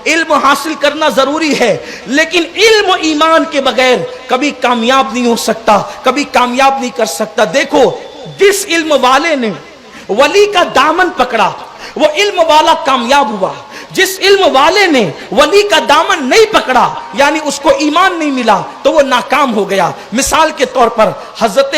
علم حاصل کرنا ضروری ہے، لیکن علم و ایمان کے بغیر کبھی کامیاب نہیں ہو سکتا، کبھی کامیاب نہیں کر سکتا۔ دیکھو جس علم والے نے ولی کا دامن پکڑا وہ علم والا کامیاب ہوا، جس علم والے نے ولی کا دامن نہیں پکڑا یعنی اس کو ایمان نہیں ملا تو وہ ناکام ہو گیا۔ مثال کے طور پر حضرت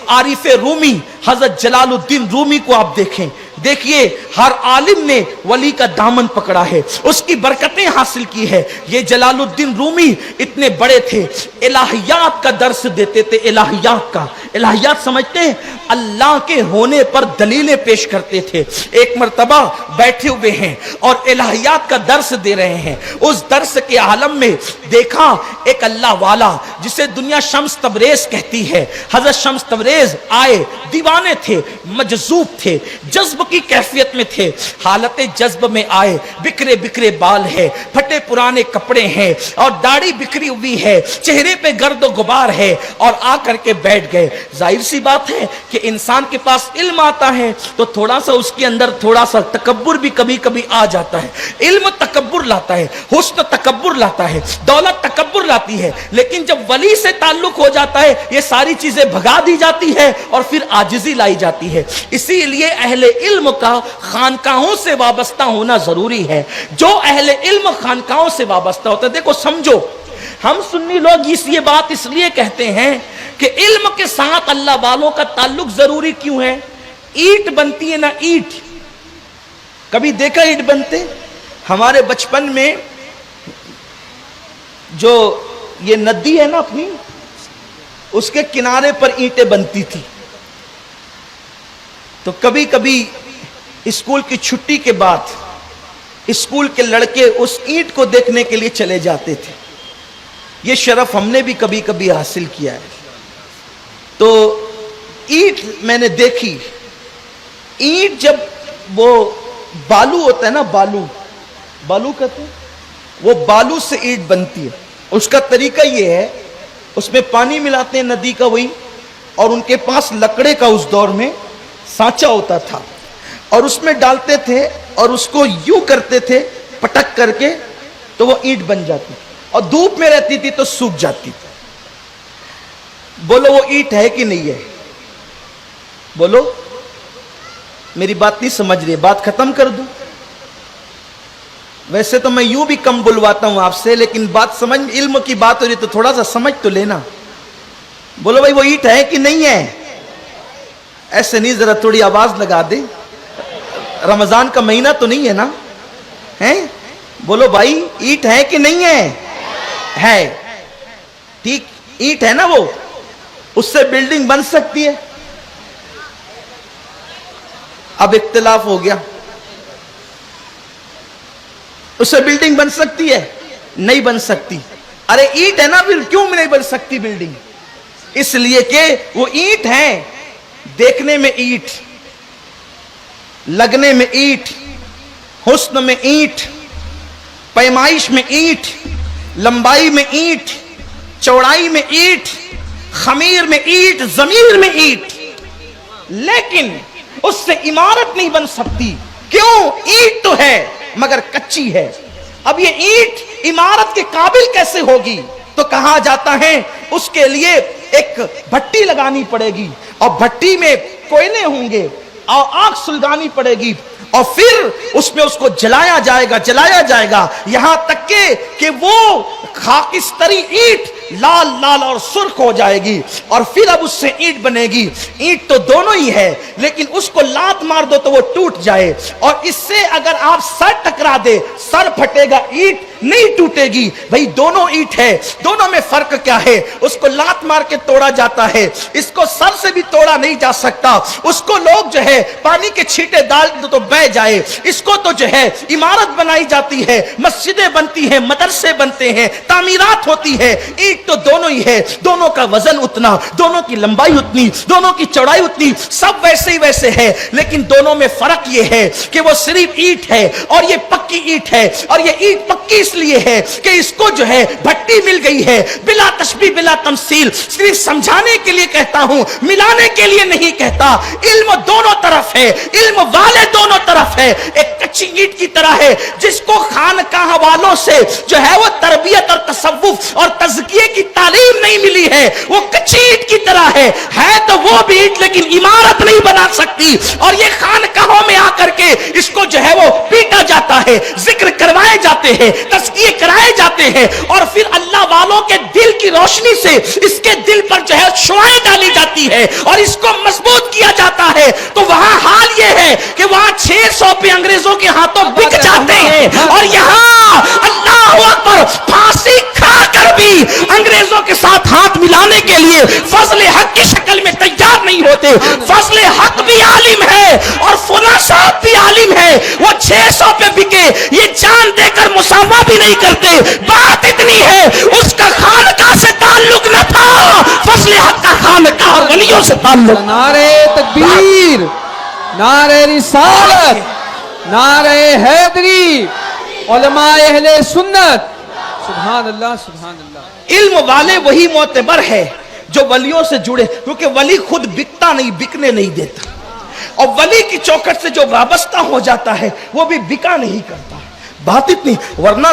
عارف رومی، حضرت جلال الدین رومی کو آپ دیکھیں، دیکھیے ہر عالم نے ولی کا دامن پکڑا ہے، اس کی برکتیں حاصل کی ہے۔ یہ جلال الدین رومی اتنے بڑے تھے، الہیات کا درس دیتے تھے، الہیات کا، الہیات سمجھتے ہیں، اللہ کے ہونے پر دلیلیں پیش کرتے تھے۔ ایک مرتبہ بیٹھے ہوئے ہیں اور الہیات کا درس دے رہے ہیں، اس درس کے عالم میں دیکھا ایک اللہ والا جسے دنیا شمس تبریز کہتی ہے، حضرت شمس تبریز آئے، دیوانے تھے، مجذوب تھے، جذب کی کیفیت میں تھے، حالت جذب میں آئے، بکھرے بکھرے بال ہے، پھٹے پرانے کپڑے ہیں اور داڑھی بکھری ہوئی ہے، چہرے پہ گرد و غبار ہے، اور آ کر کے بیٹھ گئے۔ ظاہر سی بات ہے کہ انسان کے پاس علم آتا ہے تو تھوڑا سا اس کے اندر تھوڑا سا تکبر بھی کبھی کبھی آ جاتا ہے۔ علم تکبر لاتا ہے، حسن تکبر لاتا ہے، دولت تکبر لاتی ہے، لیکن جب ولی سے تعلق ہو جاتا ہے یہ ساری چیزیں بھگا دی جاتی ہے اور پھر عاجزی لائی جاتی ہے۔ اسی لیے اہل علم کا خانقاہوں سے وابستہ ہونا ضروری ہے۔ جو اہل علم خانقاہوں سے وابستہ ہوتا ہے، دیکھو سمجھو، ہم سنی لوگ یہ بات اس لیے کہتے ہیں کہ علم کے ساتھ اللہ والوں کا تعلق ضروری کیوں ہے؟ اینٹ بنتی ہے نا، اینٹ، کبھی دیکھا اینٹ بنتے؟ ہمارے بچپن میں جو یہ ندی ہے نا اپنی، اس کے کنارے پر اینٹیں بنتی تھی، تو کبھی کبھی اسکول کی چھٹی کے بعد اسکول کے لڑکے اس اینٹ کو دیکھنے کے لیے چلے جاتے تھے۔ یہ شرف ہم نے بھی کبھی کبھی حاصل کیا ہے۔ تو اینٹ میں نے دیکھی، اینٹ جب وہ بالو ہوتا ہے نا، بالو کہتے ہیں، وہ بالو سے اینٹ بنتی ہے۔ اس کا طریقہ یہ ہے، اس میں پانی ملاتے ہیں ندی کا وہی، اور ان کے پاس لکڑے کا اس دور میں سانچا ہوتا تھا، اور اس میں ڈالتے تھے اور اس کو یوں کرتے تھے پٹک کر کے تو وہ اینٹ بن جاتی، اور دھوپ میں رہتی تھی تو سوکھ جاتی۔ بولو وہ اینٹ ہے کہ نہیں ہے؟ بولو، میری بات نہیں سمجھ رہی، بات ختم کر دوں؟ ویسے تو میں یوں بھی کم بلواتا ہوں آپ سے، لیکن بات سمجھ، علم کی بات ہو رہی تو تھوڑا سا سمجھ تو لینا۔ بولو بھائی وہ اینٹ ہے کہ نہیں ہے؟ ایسے نہیں، ذرا تھوڑی آواز لگا دے، رمضان کا مہینہ تو نہیں ہے نا؟ ہیں؟ بولو بھائی اینٹ ہے کہ نہیں ہے؟ ہے، ٹھیک، اینٹ ہے نا، وہ اس سے بلڈنگ بن سکتی ہے؟ اب اختلاف ہو گیا، اس سے بلڈنگ بن سکتی ہے؟ نہیں بن سکتی۔ ارے اینٹ ہے نا، پھر کیوں نہیں بن سکتی بلڈنگ؟ اس لیے کہ وہ اینٹ ہے، دیکھنے میں اینٹ، لگنے میں اینٹ، حسن میں اینٹ، پیمائش میں اینٹ، لمبائی میں اینٹ، چوڑائی میں اینٹ، خمیر میں اینٹ، ضمیر میں اینٹ، لیکن اس سے عمارت نہیں بن سکتی۔ کیوں؟ اینٹ تو ہے مگر کچی ہے۔ اب یہ اینٹ عمارت کے قابل کیسے ہوگی؟ تو کہا جاتا ہے اس کے لیے ایک بھٹی لگانی پڑے گی، اور بھٹی میں کوئلے ہوں گے، اور آگ سلگانی پڑے گی، اور پھر اس میں اس کو جلایا جائے گا یہاں تک کہ وہ خاکستری اینٹ لال لال اور سرخ ہو جائے گی، اور پھر اب اس سے اینٹ بنے گی۔ اینٹ تو دونوں ہی ہے، لیکن اس کو لات مار دو تو وہ ٹوٹ جائے، اور اس سے اگر آپ سر ٹکرا دے سر پھٹے گا، اینٹ نہیں ٹوٹے گی۔ بھئی دونوں اینٹ ہے، دونوں میں فرق کیا ہے؟ اس کو لات مار کے توڑا جاتا ہے، اس کو سر سے بھی توڑا نہیں جا سکتا۔ اس کو لوگ جو ہے پانی کے چھینٹے ڈال دو تو بہ جائے، اس کو تو جو ہے عمارت بنائی جاتی ہے، مسجدیں بنتی ہیں، مدرسے بنتے ہیں، تعمیرات ہوتی ہے۔ اینٹ تو دونوں ہی ہے، دونوں کا وزن اتنا، دونوں کی لمبائی اتنی، دونوں کی چوڑائی اتنی، سب ویسے ہی ویسے ہے، لیکن دونوں میں فرق یہ ہے کہ وہ صرف اینٹ ہے اور یہ پکی اینٹ ہے، اور یہ اینٹ پکی اس لیے ہے کہ اس کو جو ہے بھٹی مل گئی ہے، بلا تشبیہ بلا تمثیل، صرف سمجھانے کے لیے کہتا ہوں، ملانے کے لیے نہیں کہتا۔ علم دونوں طرف ہے، علم والے دونوں طرف ہے، ایک کچی اینٹ کی طرح ہے جس کو خانقاہ والوں سے جو ہے وہ تربیت اور تصوف اور تزکیے کی تعلیم نہیں ملی ہے، وہ کچی اینٹ کی طرح ہے تو وہ بھی اینٹ لیکن عمارت نہیں بنا سکتی، اور یہ خانقاہوں میں آ کر کے اس کو جو ہے وہ پیٹا جاتا ہے، ذکر کروائے جاتے ہیں، تزکیے کرائے جاتے ہیں، اور پھر اللہ والوں کے دل کی روشنی سے اس کے دل پر جو ہے شعاعیں ڈالی جاتی ہے اور اس کو مضبوط کیا جاتا ہے۔ تو وہاں حال یہ ہے کہ وہاں 600 پہ انگریزوں کے ہاتھوں بک جاتے ہیں، اور یہاں اللہ اکبر پھانسی کھا کر بھی انگریزوں کے ساتھ ہاتھ ملانے کے لیے فضل حق کی شکل میں تیار نہیں ہوتے۔ فضل حق بھی عالم ہے اور فلاں صاحب بھی عالم ہے، وہ 600 پہ بکے، یہ جان دے کر مساوہ بھی نہیں کرتے۔ بات اتنی ہے اس کا خانقاہ سے تعلق نہ تھا، فضل حق کا خانقاہ اور ولیوں سے تعلق۔ نعرہ تکبیر، نعرہ رسالت، نعرہ حیدری، علماء اہل سنت، سبحان اللہ سبحان اللہ۔ علم والے وہی معتبر ہے جو ولیوں سے جڑے، کیونکہ ولی خود بکتا نہیں، بکنے نہیں دیتا، اور ولی کی چوکھٹ سے جو وابستہ ہو جاتا ہے وہ بھی بکا نہیں کرتا۔ بات اتنی، ورنہ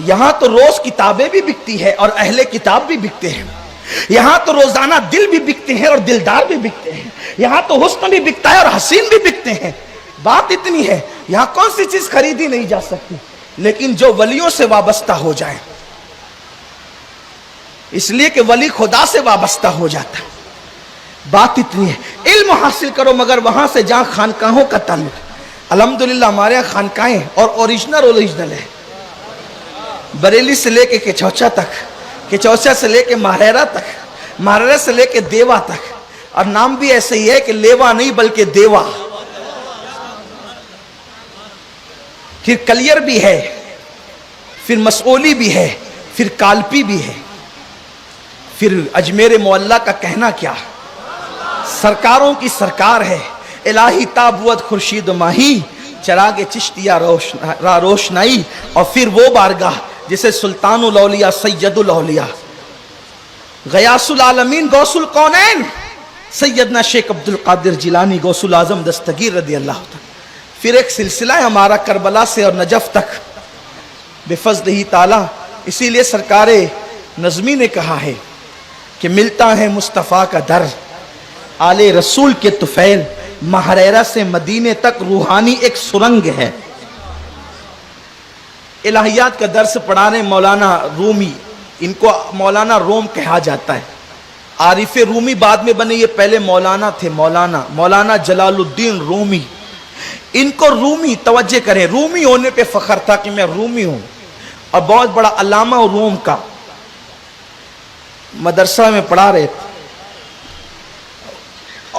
یہاں تو روز کتابیں بھی بکتی ہے اور اہل کتاب بھی بکتے ہیں، یہاں تو روزانہ دل بھی بکتے ہیں اور دلدار بھی بکتے ہیں، یہاں تو حسن بھی بکتا ہے اور حسین بھی بکتے ہیں۔ بات اتنی ہے، یہاں کون سی چیز خریدی نہیں جا سکتی، لیکن جو ولیوں سے وابستہ ہو جائے، اس لیے کہ ولی خدا سے وابستہ ہو جاتا ہے۔ بات اتنی ہے، علم حاصل کرو، مگر وہاں سے جہاں خانقاہوں کا تعلق، الحمدللہ ہمارے یہاں خانقاہیں اور اوریجنل ہے، بریلی سے لے کے کچوچا تک، کچوچا سے لے کے ماہریرہ تک، ماہریرہ سے لے کے دیوا تک، اور نام بھی ایسے ہی ہے کہ لیوا نہیں بلکہ دیوا۔ پھر کلیر بھی ہے، پھر مسئولی بھی ہے، پھر کالپی بھی ہے، پھر اجمیر معلیٰ کا کہنا کیا، سرکاروں کی سرکار ہے، الہی تابوت خورشید و ماہی، چراغ چشتیہ روشنائی، اور پھر وہ بارگاہ جسے سلطان الاولیاء سید الاولیاء غیاث العالمین غوث القونین سیدنا شیخ عبد القادر جیلانی غوث العظم دستگیر رضی اللہ عنہ۔ پھر ایک سلسلہ ہے ہمارا کربلا سے اور نجف تک بفضلہ تعالی۔ اسی لیے سرکار نظمی نے کہا ہے کہ ملتا ہے مصطفیٰ کا در، آل رسول کے طفیل، ماہریرہ سے مدینے تک روحانی ایک سرنگ ہے۔ الہیات کا درس پڑھانے مولانا رومی، ان کو مولانا روم کہا جاتا ہے، عارف رومی بعد میں بنے، یہ پہلے مولانا تھے، مولانا جلال الدین رومی۔ ان کو رومی، توجہ کریں، رومی ہونے پہ فخر تھا کہ میں رومی ہوں، اور بہت بڑا علامہ روم کا، مدرسہ میں پڑھا رہے تھے،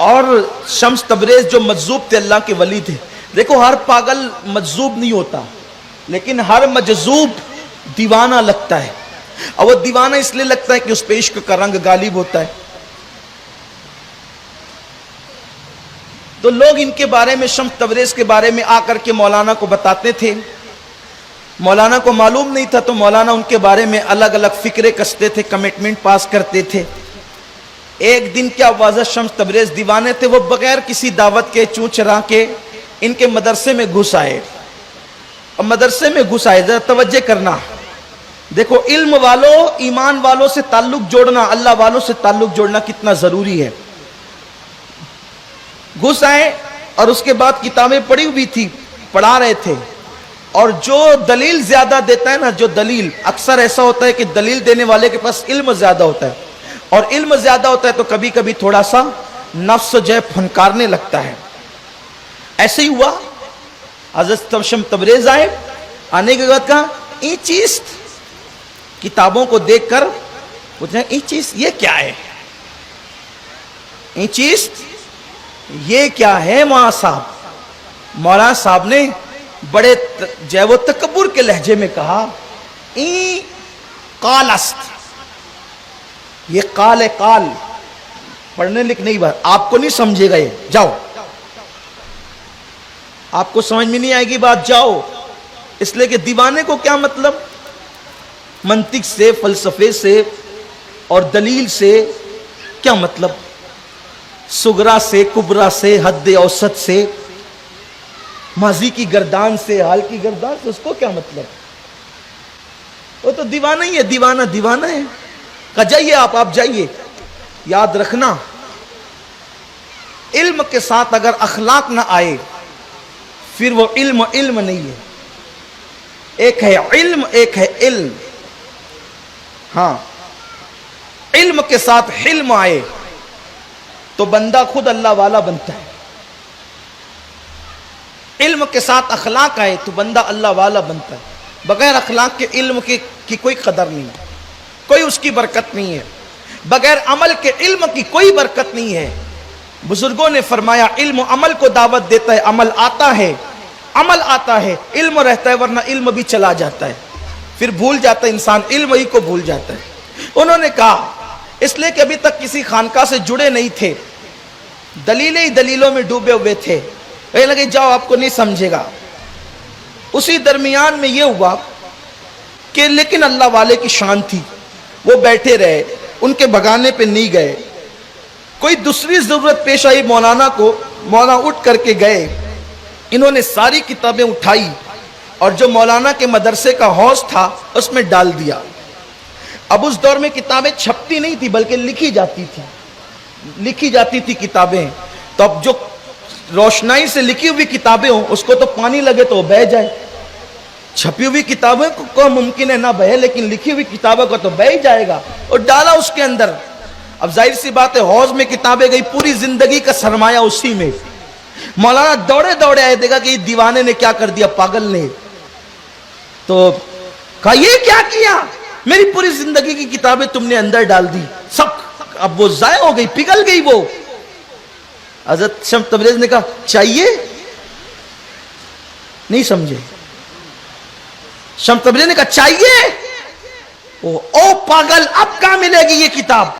اور شمس تبریز جو مجذوب تھے، اللہ کے ولی تھے۔ دیکھو ہر پاگل مجذوب نہیں ہوتا، لیکن ہر مجذوب دیوانہ لگتا ہے، اور وہ دیوانہ اس لیے لگتا ہے کہ اس پہ عشق کا رنگ غالب ہوتا ہے۔ تو لوگ ان کے بارے میں، شمس تبریز کے بارے میں آ کر کے مولانا کو بتاتے تھے، مولانا کو معلوم نہیں تھا، تو مولانا ان کے بارے میں الگ الگ فکرے کستے تھے، کمٹمنٹ پاس کرتے تھے۔ ایک دن کیا واضح شمس تبریز دیوانے تھے، وہ بغیر کسی دعوت کے چوں چرا کے ان کے مدرسے میں گھس آئے، اور مدرسے میں گھس آئے، ذرا توجہ کرنا، دیکھو علم والوں، ایمان والوں سے تعلق جوڑنا، اللہ والوں سے تعلق جوڑنا کتنا ضروری ہے۔ گھس آئے، اور اس کے بعد کتابیں پڑھی ہوئی تھی، پڑھا رہے تھے، اور جو دلیل زیادہ دیتا ہے نا، جو دلیل، اکثر ایسا ہوتا ہے کہ دلیل دینے والے کے پاس علم زیادہ ہوتا ہے، اور علم زیادہ ہوتا ہے تو کبھی کبھی تھوڑا سا نفس جو ہے پھنکارنے لگتا ہے۔ ایسے ہی ہوا، حضرت شمس تبریز آئے، آنے کے بعد کہا یہ چیز، کتابوں کو دیکھ کر پوچھیں یہ چیز یہ کیا ہے، یہ چیز یہ کیا ہے مولانا صاحب۔ مولانا صاحب نے بڑے جو تکبر کے لہجے میں کہا این قال است، یہ قال ہے، قال پڑھنے لکھ نہیں، بات آپ کو نہیں سمجھے گا، یہ جاؤ، آپ کو سمجھ میں نہیں آئے گی بات، جاؤ۔ اس لیے کہ دیوانے کو کیا مطلب، منطق سے، فلسفے سے اور دلیل سے کیا مطلب؟ صغرا سے، کبرا سے، حد اوسط سے، ماضی کی گردان سے، حال کی گردان سے، اس کو کیا مطلب؟ وہ تو دیوانہ ہی ہے، دیوانہ دیوانہ ہے. کہا جائیے آپ جائیے. یاد رکھنا علم کے ساتھ اگر اخلاق نہ آئے پھر وہ علم نہیں ہے. ایک ہے علم، ایک ہے علم. ہاں، علم کے ساتھ حلم آئے تو بندہ خود اللہ والا بنتا ہے. علم کے ساتھ اخلاق آئے تو بندہ اللہ والا بنتا ہے. بغیر اخلاق کے علم کی کوئی قدر نہیں ہے، کوئی اس کی برکت نہیں ہے. بغیر عمل کے علم کی کوئی برکت نہیں ہے. بزرگوں نے فرمایا علم عمل کو دعوت دیتا ہے. عمل آتا ہے، علم رہتا ہے، ورنہ علم بھی چلا جاتا ہے. پھر بھول جاتا ہے انسان، علم ہی کو بھول جاتا ہے. انہوں نے کہا اس لیے کہ ابھی تک کسی خانقاہ سے جڑے نہیں تھے، دلیلیں ہی دلیلوں میں ڈوبے ہوئے تھے. کہنے لگے جاؤ، آپ کو نہیں سمجھے گا. اسی درمیان میں یہ ہوا کہ لیکن اللہ والے کی شان تھی، وہ بیٹھے رہے، ان کے بگانے پہ نہیں گئے. کوئی دوسری ضرورت پیش آئی مولانا کو، مولانا اٹھ کر کے گئے. انہوں نے ساری کتابیں اٹھائی اور جو مولانا کے مدرسے کا حوض تھا اس میں ڈال دیا. اب اس دور میں کتابیں چھپتی نہیں تھی بلکہ لکھی جاتی تھی کتابیں. تو اب جو روشنائی سے لکھی ہوئی کتابیں ہوں اس کو تو پانی لگے تو بہہ جائے. چھپی ہوئی کتابیں کو ممکن ہے نہ بہے، لیکن لکھی ہوئی کتابوں کو تو بہہ ہی جائے گا. اور ڈالا اس کے اندر. اب ظاہر سی بات ہے حوض میں کتابیں گئی، پوری زندگی کا سرمایہ اسی میں. مولانا دوڑے آئے، دیکھا کہ یہ دیوانے نے کیا کر دیا، پاگل نے. تو کہا یہ کیا کیا، میری پوری زندگی کی کتابیں تم نے اندر ڈال دی سب. اب وہ ضائع ہو گئی، پگھل گئی. وہ حضرت شمس تبریز نے کہا چاہیے، نہیں سمجھے. شمس تبریز نے کہا چاہیے. او پاگل، اب کہاں ملے گی یہ کتاب؟